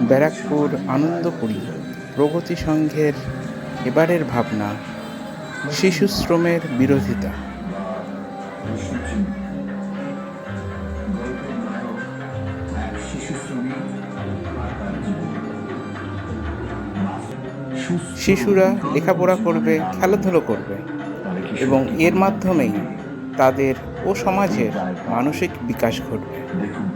ব্যারাকপুর আনন্দপুরী প্রগতি সংঘের এবারের ভাবনা শিশু শ্রমের বিরোধিতা। শিশুরা লেখাপড়া করবে, খেলাধুলো করবে এবং এর মাধ্যমেই তাদের ও সমাজের মানসিক বিকাশ ঘটবে। দেখুন